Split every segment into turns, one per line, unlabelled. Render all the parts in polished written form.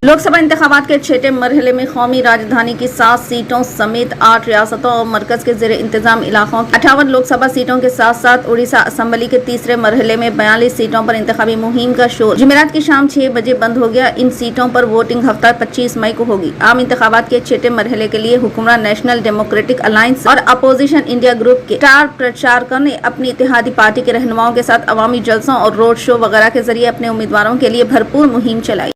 लोकसभा इंतखाबात के छठे मरहले में कौमी राजधानी की 7 सीटों समेत 8 रियासतों और मरकज के ज़ेर इंतजाम इलाकों की 58 लोकसभा सीटों के साथ साथ उड़ीसा असम्बली के तीसरे मरहले में 42 सीटों पर इंतखाबी मुहिम का शोर जुमेरात की शाम 6 बजे बंद हो गया। इन सीटों पर वोटिंग हफ्ता 25 मई को होगी। आम इंतखाबात के छठे मरहले के लिए हुक्मरान नेशनल डेमोक्रेटिक अलायंस और अपोजिशन इंडिया ग्रुप के स्टार प्रचारकों ने अपनी इत्तेहादी पार्टी के रहनुमाओं के साथ अवामी जलसों और रोड शो वगैरह के जरिए अपने उम्मीदवारों के लिए भरपूर मुहिम चलाई।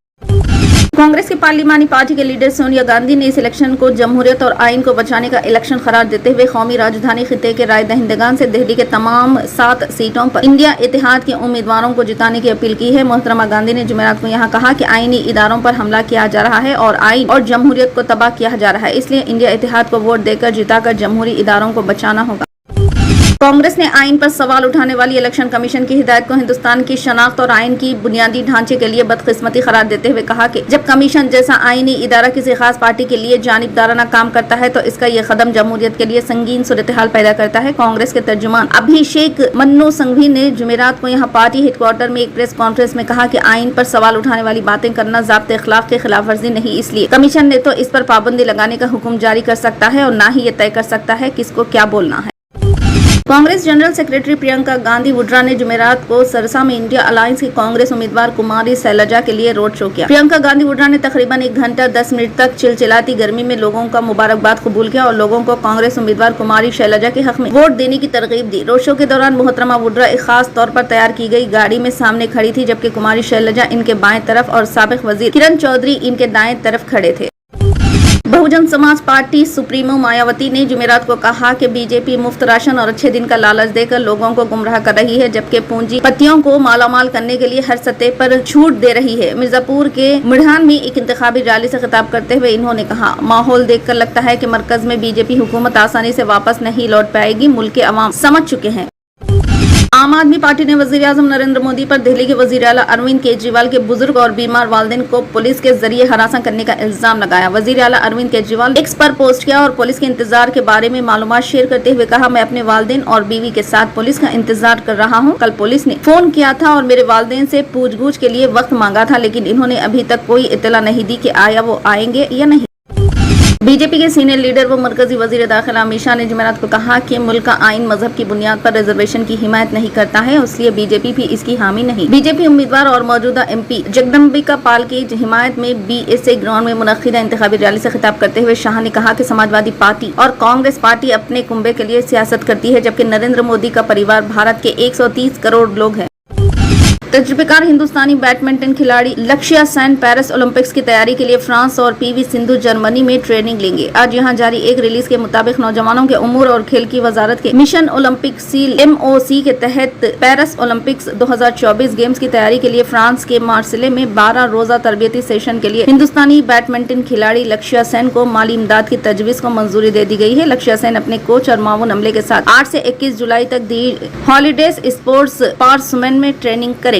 कांग्रेस की पार्लिमानी पार्टी के लीडर सोनिया गांधी ने इस इलेक्शन को जमहूरियत और आइन को बचाने का इलेक्शन करार देते हुए कौमी राजधानी खिते के राय दहिंदगान से दिल्ली के तमाम 7 सीटों पर इंडिया इत्तेहाद के उम्मीदवारों को जिताने की अपील की है। मोहतरमा गांधी ने जुमेरात को यहाँ कहा कि आईनी इदारों पर हमला किया जा रहा है और आइन और जमहूरियत को तबाह किया जा रहा है, इसलिए इंडिया इत्तेहाद को वोट देकर जिताकर जमहूरी इदारों को बचाना होगा। कांग्रेस ने आइन पर सवाल उठाने वाली इलेक्शन कमीशन की हिदायत को हिंदुस्तान की शनाख्त और आइन की बुनियादी ढांचे के लिए बदकिस्मती करार देते हुए कहा कि जब कमीशन जैसा आइनी इदारा किसी खास पार्टी के लिए जानिबदाराना काम करता है तो इसका ये कदम जमहूरियत के लिए संगीन सूरत-ए-हाल पैदा करता है। कांग्रेस के तर्जुमान अभिषेक मन्नू संघवी ने जुमेरात को यहाँ पार्टी हेडक्वार्टर में एक प्रेस कॉन्फ्रेंस में कहा कि आइन पर सवाल उठाने वाली बातें करना ज़ाब्ते इख्लाक के खिलाफ वर्जी नहीं, इसलिए कमीशन ने तो इस पर पाबंदी लगाने का हुक्म जारी कर सकता है और न ही ये तय कर सकता है किसको क्या बोलना है। कांग्रेस जनरल सेक्रेटरी प्रियंका गांधी वड्रा ने जुमेरात को सरसा में इंडिया अलायंस की कांग्रेस उम्मीदवार कुमारी शैलजा के लिए रोड शो किया। प्रियंका गांधी वड्रा ने तकरीबन 1 घंटा 10 मिनट तक चिलचिलाती गर्मी में लोगों का मुबारकबाद कबूल किया और लोगों को कांग्रेस उम्मीदवार कुमारी शैलजा के हक में वोट देने की तरगीब दी। रोड शो के दौरान मोहतरमा वड्रा एक खास तौर पर तैयार की गई गाड़ी में सामने खड़ी थी, जबकि कुमारी शैलजा इनके बाएं तरफ और साबिक वजीर किरण चौधरी इनके दाएं तरफ खड़े थे। बहुजन समाज पार्टी सुप्रीमो मायावती ने जुमेरात को कहा कि बीजेपी मुफ्त राशन और अच्छे दिन का लालच देकर लोगों को गुमराह कर रही है, जबकि पूंजीपतियों को मालामाल करने के लिए हर सतह पर छूट दे रही है। मिर्जापुर के मिढ़ान में एक इंतखाबी रैली से खिताब करते हुए इन्होंने कहा, माहौल देखकर लगता है कि मरकज में बीजेपी हुकूमत आसानी से वापस नहीं लौट पाएगी। मुल्क के अवाम समझ चुके हैं। आम आदमी पार्टी ने वजीर आजम नरेंद्र मोदी पर दिल्ली के वजीर आला अरविंद केजरीवाल के बुजुर्ग और बीमार वालिदैन को पुलिस के जरिए हरासा करने का इल्जाम लगाया। वजीर आला अरविंद केजरीवाल एक्स पर पोस्ट किया और पुलिस के इंतजार के बारे में मालूमात शेयर करते हुए कहा, मैं अपने वालिदैन और बीवी के साथ पुलिस का इंतजार कर रहा हूं। कल पुलिस ने फोन किया था और मेरे वालिदैन से पूछगछ के लिए वक्त मांगा था, लेकिन इन्होंने अभी तक कोई इत्तला नहीं दी कि आया वो आएंगे या नहीं। बीजेपी के सीनियर लीडर व मरकजी वजीर दाखिला अमित शाह ने जुमेरात को कहा कि मुल्क का आइन मजहब की बुनियाद पर रिजर्वेशन की हिमायत नहीं करता है, इसलिए बीजेपी भी इसकी हामी नहीं। बीजेपी उम्मीदवार और मौजूदा एमपी जगदम्बिका पाल की हिमायत में बीएसए ग्राउंड में मुनक्किदा इंतखाबी रैली से खिताब करते हुए शाह ने कहा कि समाजवादी पार्टी और कांग्रेस पार्टी अपने कुंबे के लिए सियासत करती है, जबकि नरेंद्र मोदी का परिवार भारत के 130 करोड़ लोग हैं। तजुर्बेकार हिंदुस्तानी बैडमिंटन खिलाड़ी लक्ष्या सेन पेरिस ओलंपिक्स की तैयारी के लिए फ्रांस और पीवी सिंधु जर्मनी में ट्रेनिंग लेंगे। आज यहां जारी एक रिलीज के मुताबिक नौजवानों के उमूर और खेल की वजारत के मिशन ओलंपिक सील MOC के तहत पेरिस ओलंपिक्स 2024 गेम्स की तैयारी के लिए फ्रांस के मार्सिले में 12 रोजा तरबियती सेशन के लिए हिंदुस्तानी बैडमिंटन खिलाड़ी लक्ष्या सेन को माली इमदाद की तजवीज को मंजूरी दे दी गई है। लक्ष्या सेन अपने कोच और मावून अमले के साथ 8 से 21 जुलाई तक दी हॉलीडेज स्पोर्ट्स पार्समेन में ट्रेनिंग करेंगे।